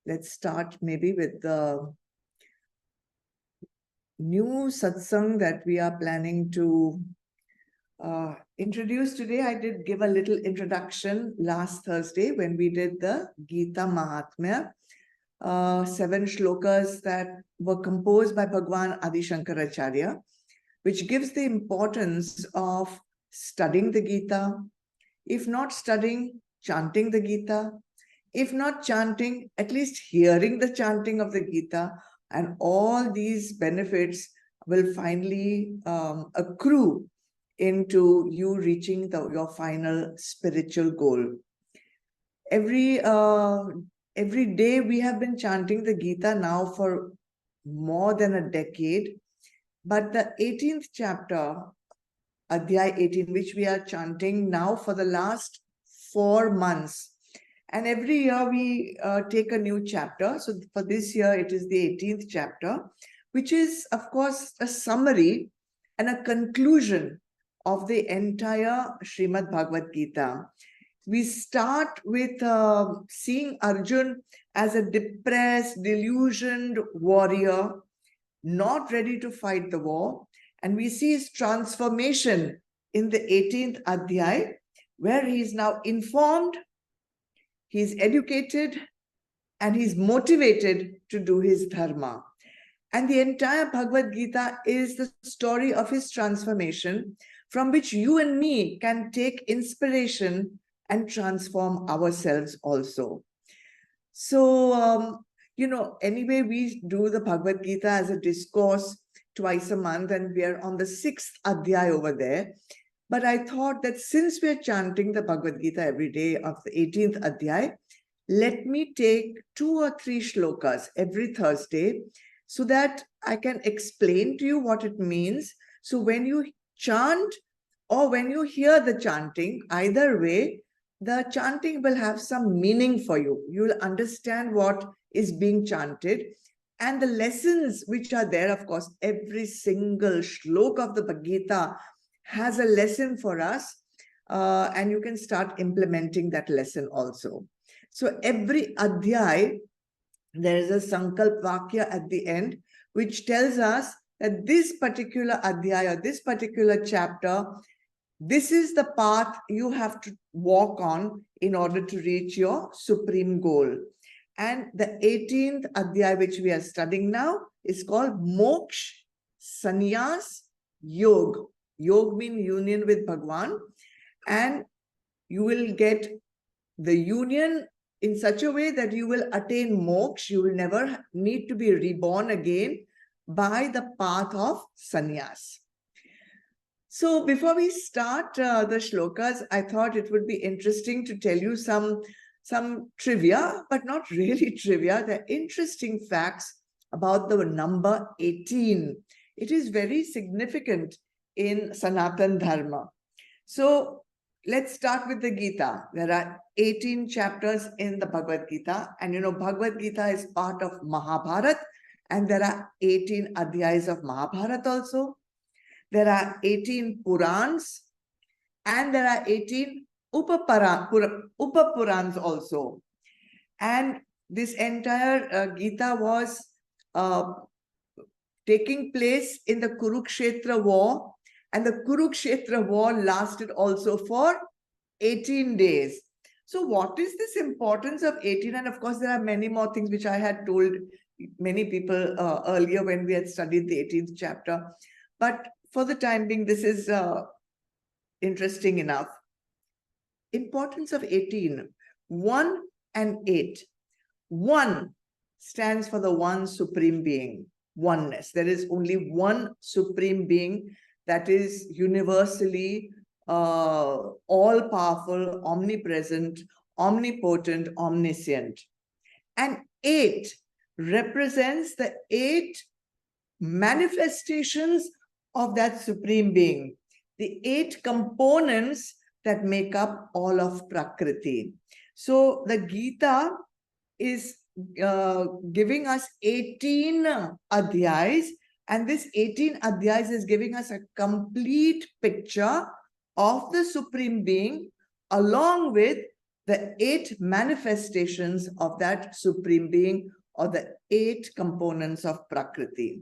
let's start maybe with the new satsang that we are planning to introduce today. I did give a little introduction last Thursday when we did the Gita Mahatmya, 7 shlokas that were composed by Bhagwan Adi Shankaracharya, which gives the importance of studying the Gita, if not studying, chanting the Gita, if not chanting, at least hearing the chanting of the Gita, and all these benefits will finally accrue into you reaching your final spiritual goal. Every day we have been chanting the Gita now for more than a decade, but the 18th chapter, Adhyay 18, which we are chanting now for the last 4 months, and every year we take a new chapter. So for this year, it is the 18th chapter, which is, of course, a summary and a conclusion of the entire Srimad Bhagavad Gita. We start with seeing Arjun as a depressed, delusioned warrior, not ready to fight the war. And we see his transformation in the 18th Adhyay, where he is now informed, he's educated, and he's motivated to do his dharma. And the entire Bhagavad Gita is the story of his transformation, from which you and me can take inspiration and transform ourselves also. So, anyway, we do the Bhagavad Gita as a discourse twice a month, and we are on the 6th Adhyay over there. But I thought that since we're chanting the Bhagavad Gita every day of the 18th Adhyay, let me take 2 or 3 shlokas every Thursday so that I can explain to you what it means. So when you chant or when you hear the chanting, either way, the chanting will have some meaning for you. You will understand what is being chanted. And the lessons which are there, of course, every single shlok of the Gita has a lesson for us, and you can start implementing that lesson also. So every adhyay, there is a sankalp vakya at the end, which tells us that this particular adhyay or this particular chapter, this is the path you have to walk on in order to reach your supreme goal. And the 18th Adhyay, which we are studying now, is called Moksha Sannyas Yoga. Yoga means union with Bhagwan. And you will get the union in such a way that you will attain moksha. You will never need to be reborn again by the path of sannyas. So before we start the shlokas, I thought it would be interesting to tell you some trivia, but not really trivia. They're interesting facts about the number 18. It is very significant in Sanatan Dharma. So let's start with the Gita. There are 18 chapters in the Bhagavad Gita. And Bhagavad Gita is part of Mahabharata. And there are 18 Adhyayas of Mahabharata also. There are 18 Purans. And there are 18 Upapurans also. And this entire Gita was taking place in the Kurukshetra war. And the Kurukshetra war lasted also for 18 days. So what is this importance of 18? And of course, there are many more things which I had told many people earlier when we had studied the 18th chapter. But for the time being, this is interesting enough. Importance of 18. 1 and 8. 1 stands for the one supreme being, oneness. There is only one supreme being that is universally all-powerful, omnipresent, omnipotent, omniscient. And 8 represents the 8 manifestations of that supreme being, the 8 components that make up all of Prakriti. So the Gita is giving us 18 adhyayas, and this 18 adhyayas is giving us a complete picture of the Supreme Being, along with the 8 manifestations of that Supreme Being, or the 8 components of Prakriti.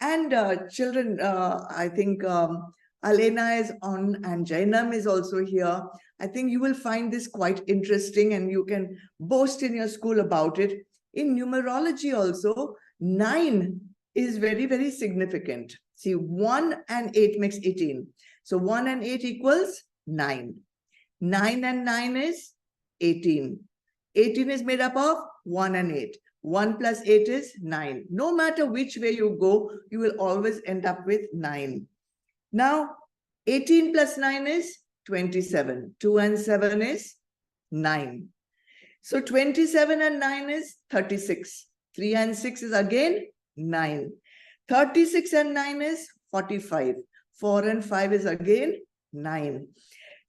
And children, I think Alena is on and Jainam is also here. I think you will find this quite interesting and you can boast in your school about it. In numerology also, 9 is very, very significant. See, 1 and 8 makes 18. So 1 and 8 equals 9. 9 and 9 is 18. 18 is made up of 1 and 8. 1 plus 8 is 9. No matter which way you go, you will always end up with 9. Now, 18 plus 9 is 27. 2 and 7 is 9. So 27 and 9 is 36. 3 and 6 is again 9. 36 and 9 is 45. 4 and 5 is again 9.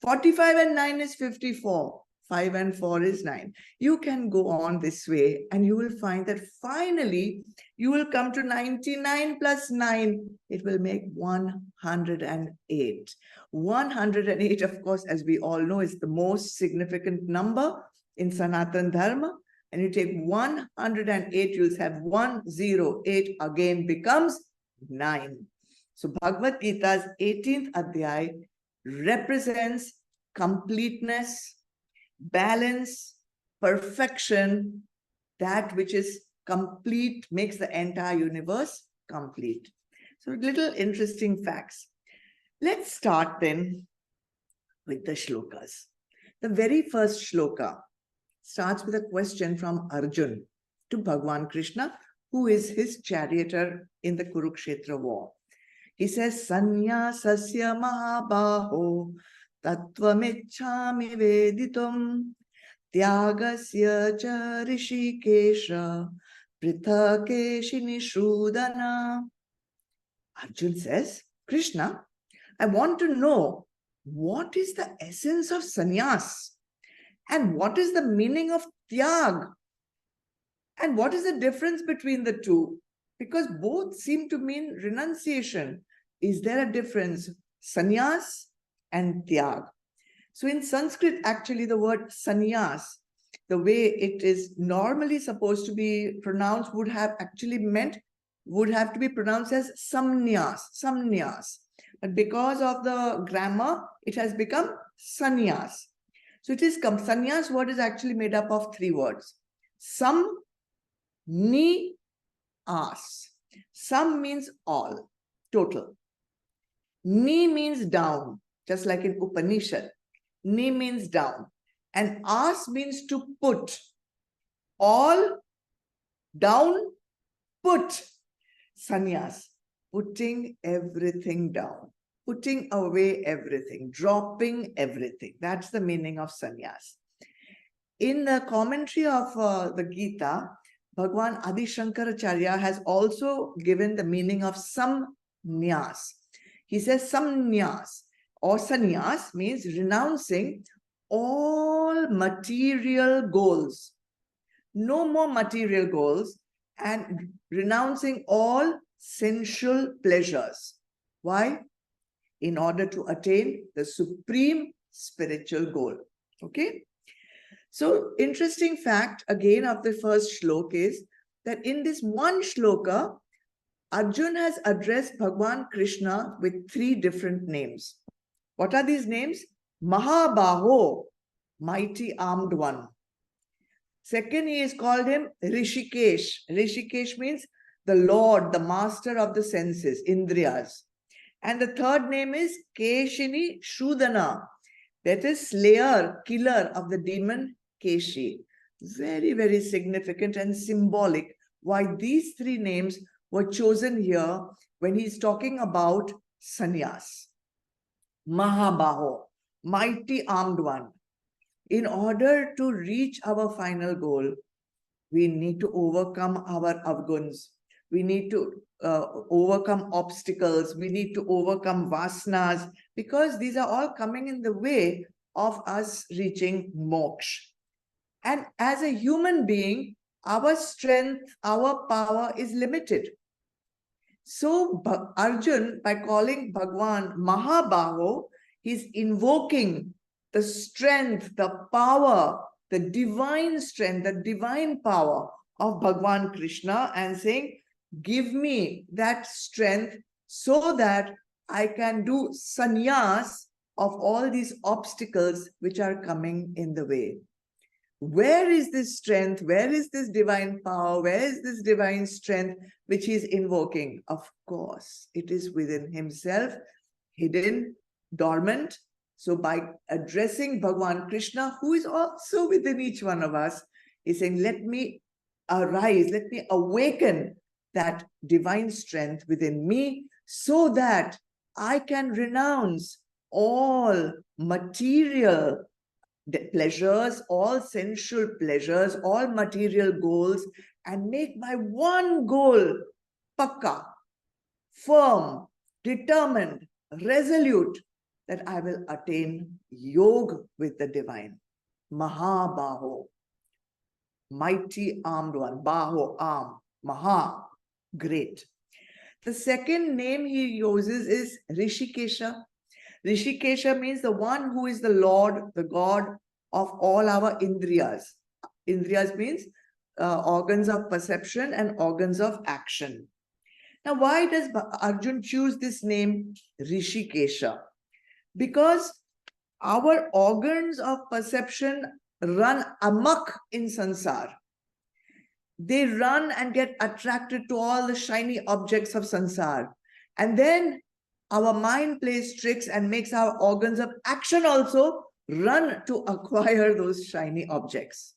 45 and 9 is 54. 5 and 4 is 9. You can go on this way and you will find that finally you will come to 99 plus 9. It will make 108. 108, of course, as we all know, is the most significant number in Sanatana Dharma. And you take 108, you'll have 108 again becomes 9. So Bhagavad Gita's 18th Adhyay represents completeness, balance, perfection, that which is complete, makes the entire universe complete. So little interesting facts. Let's start then with the shlokas. The very first shloka starts with a question from Arjun to Bhagwan Krishna, who is his charioteer in the Kurukshetra war. He says, Sanyasasya mahabaho tattvamichhami veditum tyagasya cha rishikesha prithakeshini shrudana. Arjun says, Krishna, I want to know what is the essence of sannyas and what is the meaning of tyag and what is the difference between the two? Because both seem to mean renunciation. Is there a difference? Sannyas and tyag. So in Sanskrit, actually, the word sannyas, the way it is normally supposed to be pronounced, would have to be pronounced as samnyas. But because of the grammar, it has become sannyas. So it is sannyas word is actually made up of 3 words. Sam, ni, as. Sam means all, total. Ni means down, just like in Upanishad. Ni means down. And as means to put. All, down, put. Sannyas, putting everything down, putting away everything, dropping everything. That's the meaning of sannyas. In the commentary of the Gita, Bhagwan Adi Shankaracharya has also given the meaning of samnyas. He says samnyas or sannyas means renouncing all material goals. No more material goals and renouncing all sensual pleasures. Why? In order to attain the supreme spiritual goal. Okay? So, interesting fact again of the first shloka is that in this one shloka, Arjun has addressed Bhagwan Krishna with 3 different names. What are these names? Mahabaho, mighty armed one. Second, he has called him Rishikesh. Rishikesh means the Lord, the master of the senses, Indriyas. And the third name is Keshini Shrudana. That is slayer, killer of the demon Keshi. Very, very significant and symbolic why these 3 names were chosen here when he's talking about sannyas. Mahabaho, mighty armed one. In order to reach our final goal, we need to overcome our avguns. We need to overcome obstacles. We need to overcome vasanas, because these are all coming in the way of us reaching moksha. And as a human being, our strength, our power is limited. So Arjun, by calling Bhagwan Mahabaho, he's invoking the strength, the power, the divine strength, the divine power of Bhagwan Krishna and saying, give me that strength so that I can do sannyas of all these obstacles which are coming in the way. Where is this strength? Where is this divine power? Where is this divine strength which he is invoking? Of course, it is within himself, hidden, dormant. So by addressing Bhagwan Krishna, who is also within each one of us, he's saying, let me arise, let me awaken that divine strength within me so that I can renounce all material pleasures, all sensual pleasures, all material goals, and make my one goal pakka, firm, determined, resolute, that I will attain yoga with the divine. Mahabaho, mighty armed one, baho, arm, maha, great. The second name he uses is Rishikesha. Rishikesha means the one who is the Lord, the God of all our indriyas. Indriyas means organs of perception and organs of action. Now, why does Arjun choose this name Rishikesha? Because our organs of perception run amok in sansar. They run and get attracted to all the shiny objects of sansar. And then our mind plays tricks and makes our organs of action also run to acquire those shiny objects.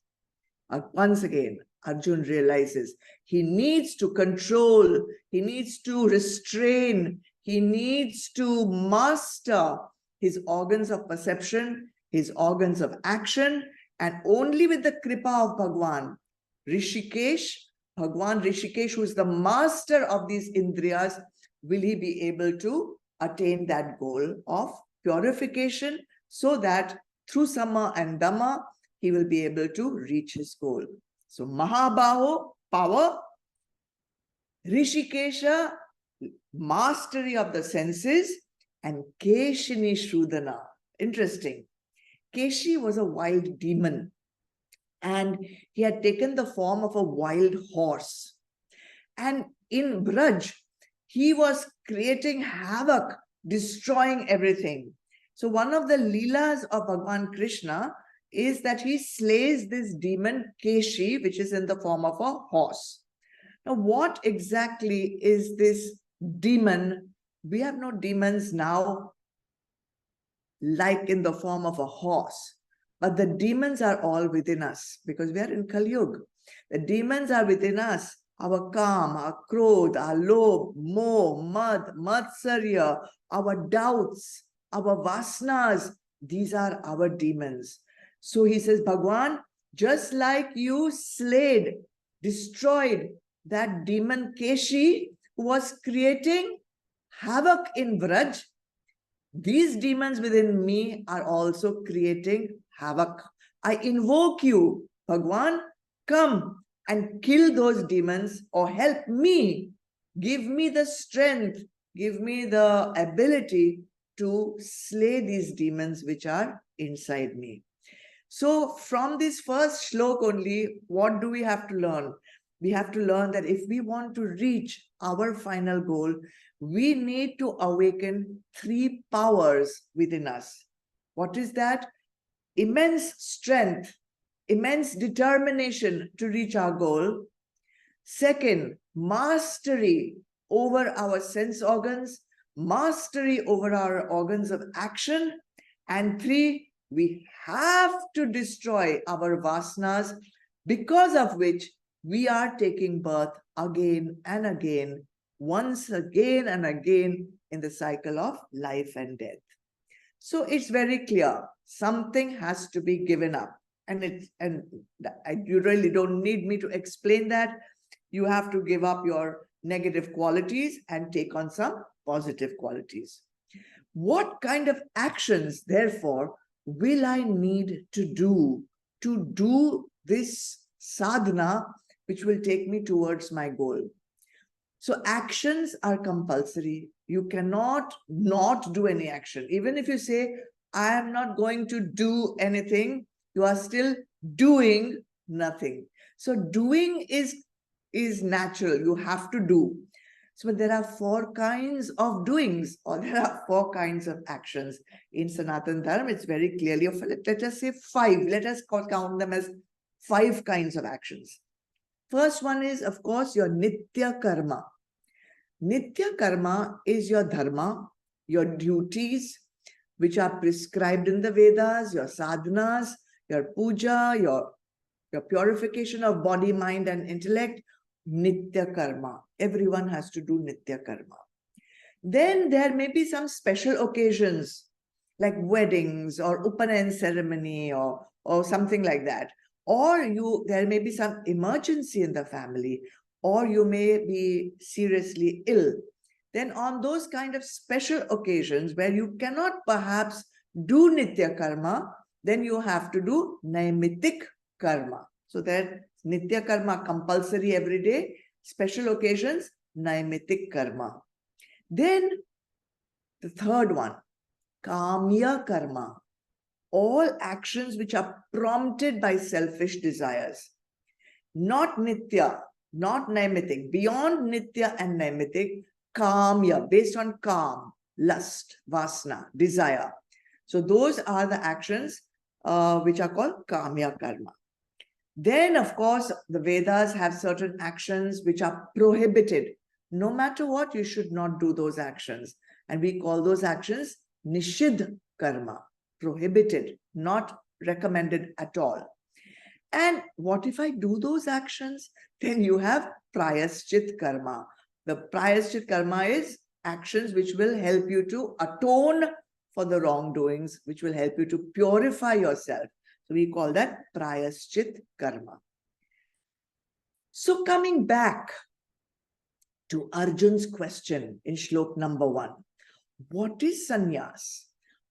Once again, Arjun realizes he needs to control, he needs to restrain, he needs to master his organs of perception, his organs of action, and only with the kripa of Bhagwan, Rishikesh, Bhagwan Rishikesh, who is the master of these indriyas, will he be able to attain that goal of purification so that through Sama and Dhamma, he will be able to reach his goal. So Mahabaho, power, Rishikesha, mastery of the senses, and Keshini Shrudana. Interesting. Keshi was a wild demon and he had taken the form of a wild horse. And in Braj, he was creating havoc, destroying everything. So one of the leelas of Bhagwan Krishna is that he slays this demon Keshi, which is in the form of a horse. Now, what exactly is this demon? We have no demons now like in the form of a horse, but the demons are all within us because we are in Kali Yuga. The demons are within us. Our Kam, our Krodh, our Lobh, Moh, Mad, Matsarya, our doubts, our Vasanas, these are our demons. So he says, Bhagwan, just like you slayed, destroyed that demon Keshi who was creating havoc in Vraj, these demons within me are also creating havoc. I invoke you, Bhagwan, come and kill those demons or help me. Give me the strength, give me the ability to slay these demons which are inside me. So from this first shlok only, what do we have to learn? We have to learn that if we want to reach our final goal, we need to awaken 3 powers within us. What is that? Immense strength, immense determination to reach our goal. Second, mastery over our sense organs, mastery over our organs of action. And 3, we have to destroy our vasanas, because of which we are taking birth again and again, once again and again in the cycle of life and death. So it's very clear, something has to be given up. And you really don't need me to explain that. You have to give up your negative qualities and take on some positive qualities. What kind of actions, therefore, will I need to do this sadhana, which will take me towards my goal? So actions are compulsory. You cannot not do any action. Even if you say, I am not going to do anything. You are still doing nothing. So doing is natural. You have to do. So there are 4 kinds of doings, or there are 4 kinds of actions. In Sanatana Dharma, it's very clearly, let us say 5. Let us count them as 5 kinds of actions. First one is, of course, your Nitya Karma. Nitya Karma is your dharma, your duties, which are prescribed in the Vedas, your sadhanas, your puja, your purification of body, mind, and intellect. Nitya Karma. Everyone has to do Nitya Karma. Then there may be some special occasions like weddings or Upanayan ceremony or something like that. Or there may be some emergency in the family, or you may be seriously ill. Then on those kind of special occasions where you cannot perhaps do Nitya Karma, then you have to do Naimitik Karma. So that Nitya Karma compulsory every day, special occasions, Naimitik Karma. Then the third one, Kamya Karma. All actions which are prompted by selfish desires. Not Nitya, not Naimitik. Beyond Nitya and Naimitik, Kamya, based on Kam, lust, Vasana, desire. So those are the actions which are called Kamya Karma. Then, of course, the Vedas have certain actions which are prohibited. No matter what, you should not do those actions. And we call those actions Nishidh Karma, prohibited, not recommended at all. And what if I do those actions? Then you have Prayaschit Karma. The Prayaschit Karma is actions which will help you to atone for the wrongdoings, which will help you to purify yourself. So we call that Prayaschit Karma. So coming back to Arjun's question in Shlok number 1, what is sannyas?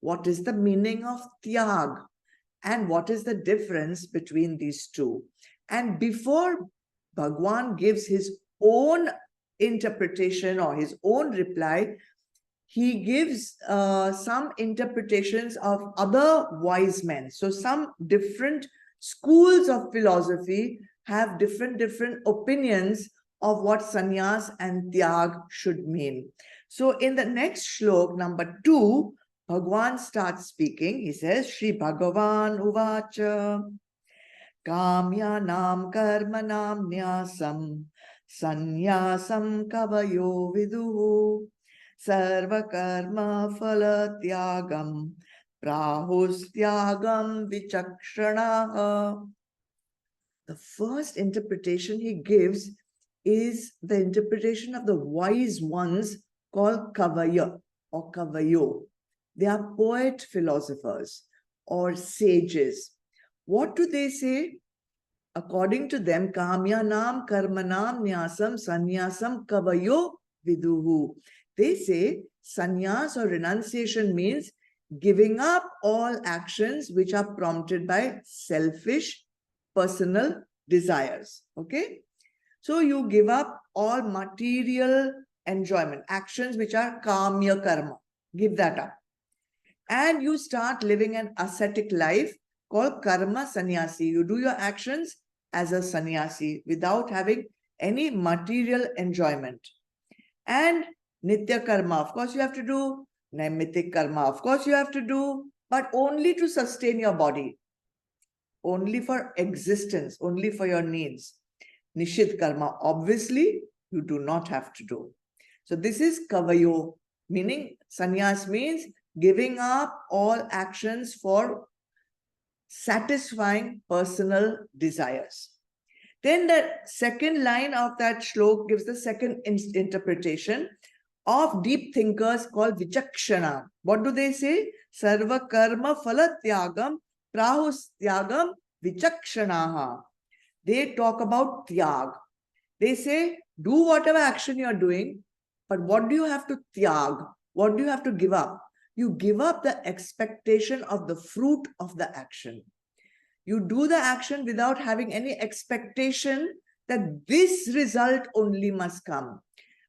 What is the meaning of tyag? And what is the difference between these two? And before Bhagwan gives his own interpretation or his own reply, he gives some interpretations of other wise men. So some different schools of philosophy have different opinions of what sannyas and tyag should mean. So in the next shlok, number 2, Bhagwan starts speaking. He says, Shri Bhagavan Uvacha Kamyanam Karmanam Nyasam Sanyasam Kavayo Viduhu Sarva Karma Phala Tyagam Prahustyagam Vichakshana. The first interpretation he gives is the interpretation of the wise ones called Kavaya or Kavayo. They are poet philosophers or sages. What do they say? According to them, Kamyanam Karmanam Nyasam Sanyasam Kavayo Viduhu. They say sannyas or renunciation means giving up all actions which are prompted by selfish personal desires. Okay? So you give up all material enjoyment, actions which are kamya karma. Give that up. And you start living an ascetic life called karma sannyasi. You do your actions as a sannyasi without having any material enjoyment. And nitya karma, of course you have to do. Naimitik karma, of course you have to do, but only to sustain your body. Only for existence, only for your needs. Nishid karma, obviously, you do not have to do. So this is kavayo, meaning sannyas means giving up all actions for satisfying personal desires. Then the second line of that shlok gives the second interpretation of deep thinkers called Vichakshana. What do they say? Sarva karma phala tyagam prahus tyagam vichakshanaha. They talk about tyag. They say, do whatever action you're doing, but what do you have to tyag? What do you have to give up? You give up the expectation of the fruit of the action. You do the action without having any expectation that this result only must come.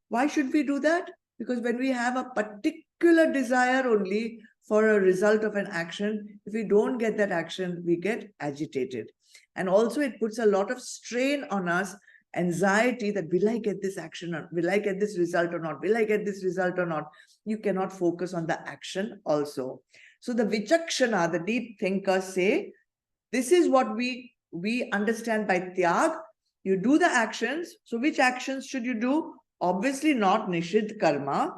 Why should we do that? Because when we have a particular desire only for a result of an action. If we don't get that action, we get agitated. And also it puts a lot of strain on us, anxiety that will I get this action or will I get this result or not? Will I get this result or not? You cannot focus on the action also. So the Vichakshana, the deep thinkers say, this is what we understand by Tyag. You do the actions. So which actions should you do? Obviously not Nishidh karma.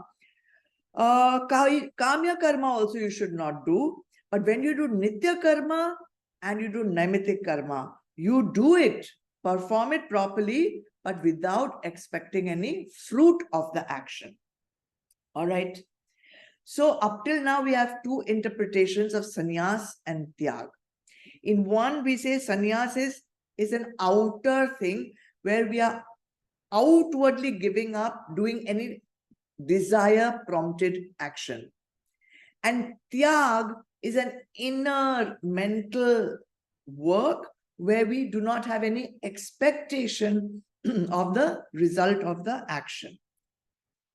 Kamya karma also you should not do. But when you do Nitya karma and you do Naimitik karma, you do it, perform it properly, but without expecting any fruit of the action. All right. So up till now, we have two interpretations of sannyas and tyag. In one, we say sannyas is an outer thing where we are outwardly giving up doing any desire-prompted action. And tyag is an inner mental work where we do not have any expectation of the result of the action.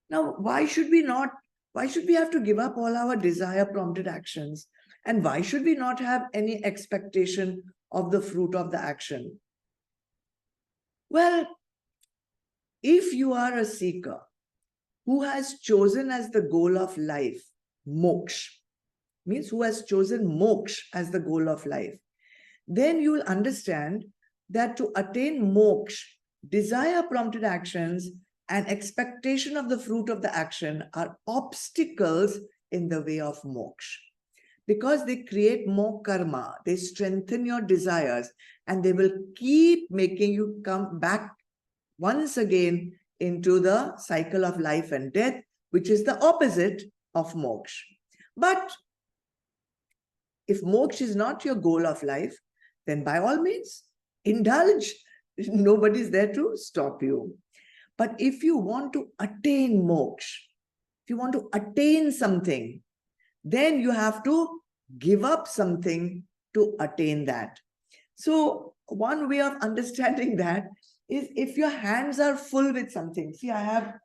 Now, why should we have to give up all our desire-prompted actions? And why should we not have any expectation of the fruit of the action? Well, if you are a seeker who has chosen as the goal of life moksha, means who has chosen moksha as the goal of life, then you will understand that to attain moksha, desire-prompted actions and expectation of the fruit of the action are obstacles in the way of moksha. Because they create more karma, they strengthen your desires, and they will keep making you come back once again into the cycle of life and death, which is the opposite of moksha. But if moksha is not your goal of life, then by all means, indulge. Nobody's there to stop you. But if you want to attain moksha, if you want to attain something, then you have to give up something to attain that. So one way of understanding that is if your hands are full with something. See, I have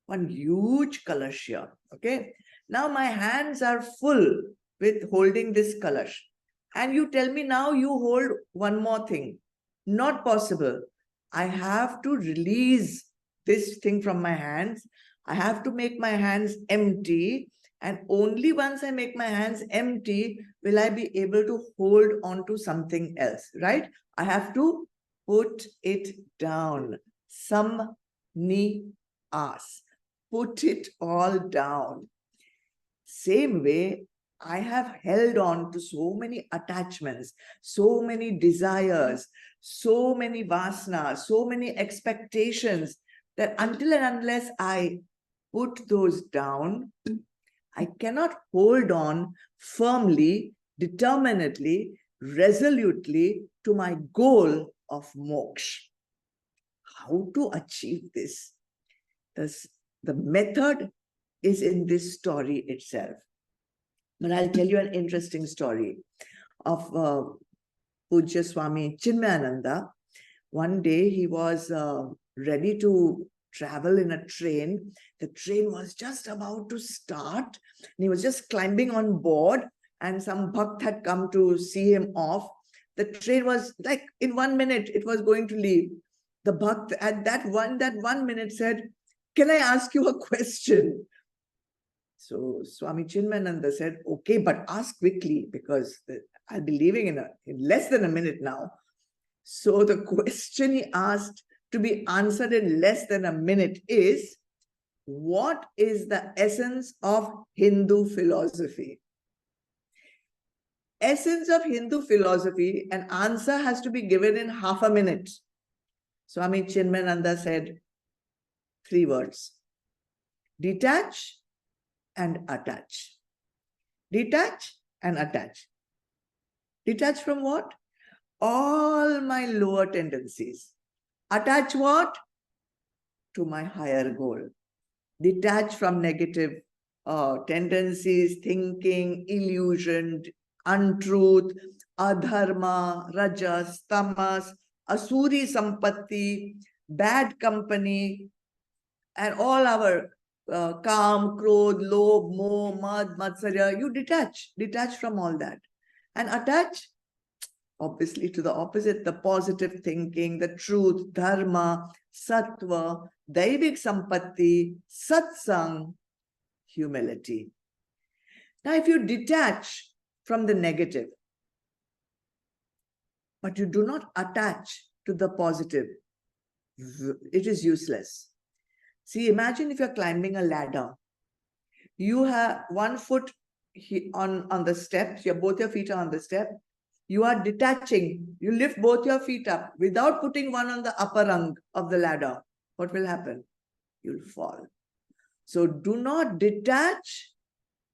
one huge kalash here. Okay. Now my hands are full with holding this kalash. And you tell me now you hold one more thing. Not possible. I have to release this thing from my hands. I have to make my hands empty. And only once I make my hands empty will I be able to hold on to something else, right? I have to put it down. As. Put it all down. Same way, I have held on to so many attachments, so many desires, so many vasanas, so many expectations that until and unless I put those down, I cannot hold on firmly, determinedly, resolutely to my goal of moksha. How to achieve this? The method is in this story itself. But I'll tell you an interesting story of Pujya Swami Chinmayananda. One day he was ready to travel in a train. The train was just about to start. And he was just climbing on board and some bhakt had come to see him off. The train was like in 1 minute, it was going to leave. The bhakt at that 1 minute said, "Can I ask you a question?" So Swami Chinmayananda said, "Okay, but ask quickly because I'll be leaving in less than a minute now." So the question he asked to be answered in less than a minute is, what is the essence of Hindu philosophy? Essence of Hindu philosophy, an answer has to be given in half a minute. Swami Chinmayananda said 3 words: detach and attach. Detach and attach. Detach from what? All my lower tendencies. Attach what? To my higher goal. Detach from negative tendencies, thinking, illusion, untruth, adharma, rajas, tamas, asuri sampatti, bad company, and all our Kam, Krodh, Lobh, Moh, Mad, Matsarya, you detach from all that and attach obviously to the opposite, the positive thinking, the truth, dharma, sattva, daivik sampatti, satsang, humility. Now, if you detach from the negative, but you do not attach to the positive, it is useless. See, imagine if you're climbing a ladder. You have one foot on the steps, both your feet are on the step. You are detaching. You lift both your feet up without putting one on the upper rung of the ladder. What will happen? You'll fall. So do not detach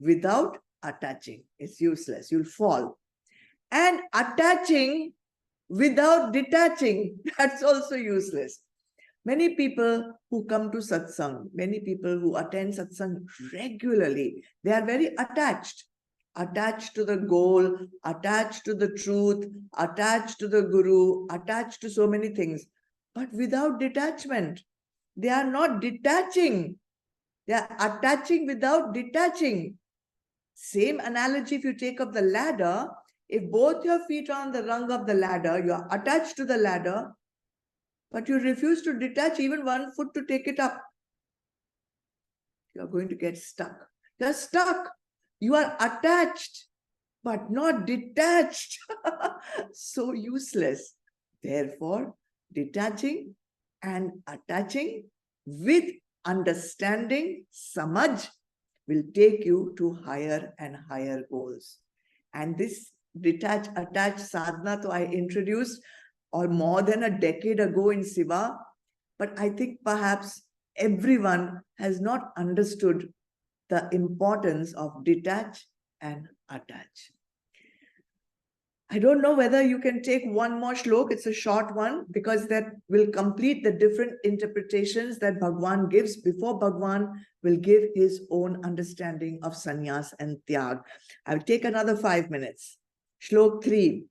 without attaching. It's useless. You'll fall. And attaching without detaching, that's also useless. Many people who come to satsang, many people who attend satsang regularly, they are very attached to the goal, attached to the truth, attached to the guru, attached to so many things, but without detachment. They are not detaching. They are attaching without detaching. Same analogy if you take of the ladder, if both your feet are on the rung of the ladder, you are attached to the ladder, but you refuse to detach even one foot to take it up, you are going to get stuck. You are stuck. You are attached, but not detached. So useless. Therefore, detaching and attaching with understanding, samaj, will take you to higher and higher goals. And this detach, attach sadhana, to I introduced or more than a decade ago in Siva, but I think perhaps everyone has not understood the importance of detach and attach. I don't know whether you can take one more shlok. It's a short one because that will complete the different interpretations that Bhagwan gives before Bhagwan will give his own understanding of sannyas and tyag. I'll take another 5 minutes. Shlok 3.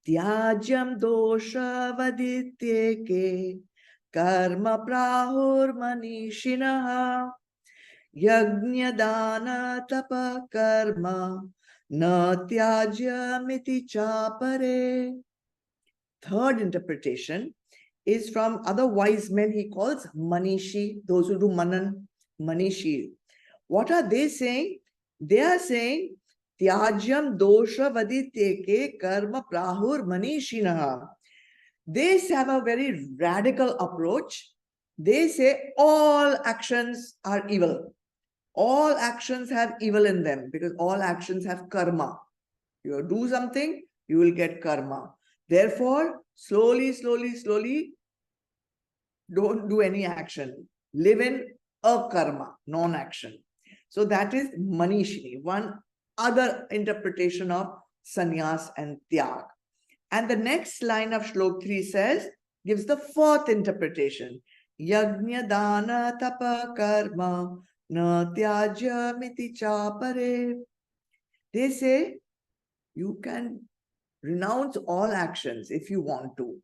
Tyajyam dosha vadityeke karma prahur manishinaha yajna dana tapa karma na tyajyamiti chapare. Third interpretation is from other wise men he calls manishi, those who do manan, manishi. What are they saying? They are saying Tyajyam dosha vaditeke karma prahur manishinaha. They have a very radical approach. They say all actions are evil. All actions have evil in them because all actions have karma. You do something, you will get karma. Therefore, slowly, don't do any action. Live in akarma, non-action. So that is Manishini, one other interpretation of sannyas and tyag. And the next line of Shlok 3 says, gives the fourth interpretation. Yajna dana tapa karma na tyajya miti chapare. They say you can renounce all actions if you want to.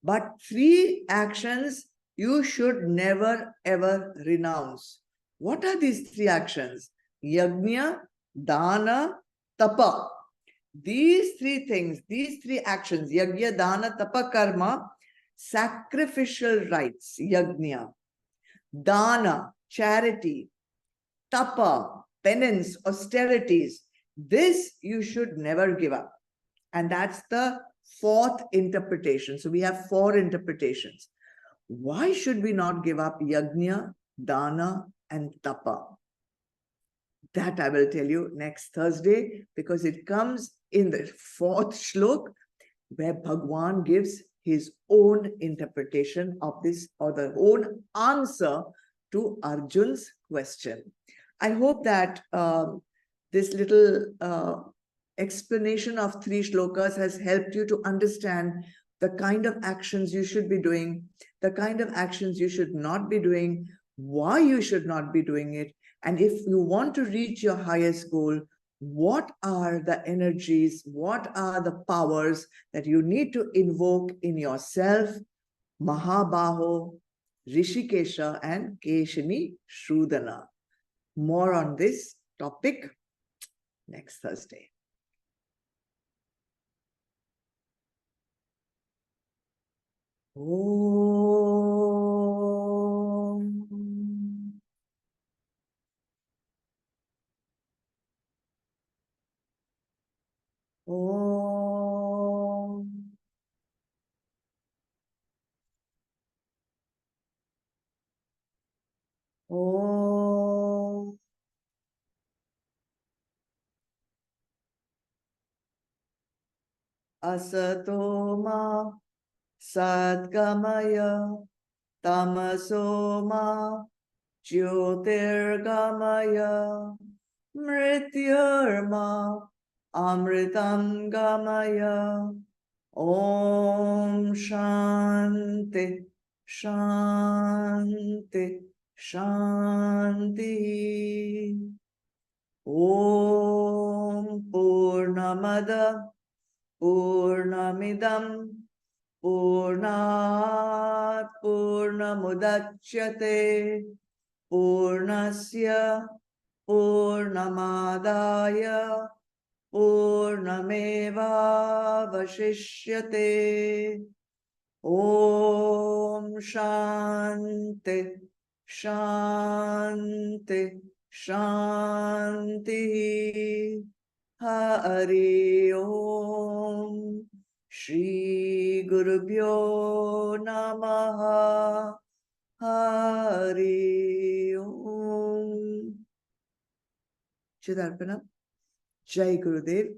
But 3 actions you should never ever renounce. What are these 3 actions? Yajna, dana, tapa. These 3 things, these 3 actions, yajna, dana, tapa, karma, sacrificial rites, yajna, dana, charity, tapa, penance, austerities, this you should never give up. And that's the 4th interpretation. So we have 4 interpretations. Why should we not give up yajna, dana, and tapa? That I will tell you next Thursday because it comes in the 4th shlok where Bhagwan gives his own interpretation of this or the own answer to Arjun's question. I hope that this little explanation of 3 shlokas has helped you to understand the kind of actions you should be doing, the kind of actions you should not be doing, why you should not be doing it, and if you want to reach your highest goal, what are the energies, what are the powers that you need to invoke in yourself, Mahabaho, Rishikesha and Keshini Shrudana. More on this topic next Thursday. Om. Om. Om. Asatoma Sadgamaya Tamasoma Jyotirgamaya Mrityurma Amritam Gamaya. Om Shanti Shanti Shanti. Om Purnamada Purnamidam Purnat Purnamudachyate Purnasya Purnamadaya Purnameva Vashishyate. Om Shanti Shanti Shanti. Hari Om. Shri Gurubhyo Namaha. Hari Om. Chidarpanam. Jai Gurudev.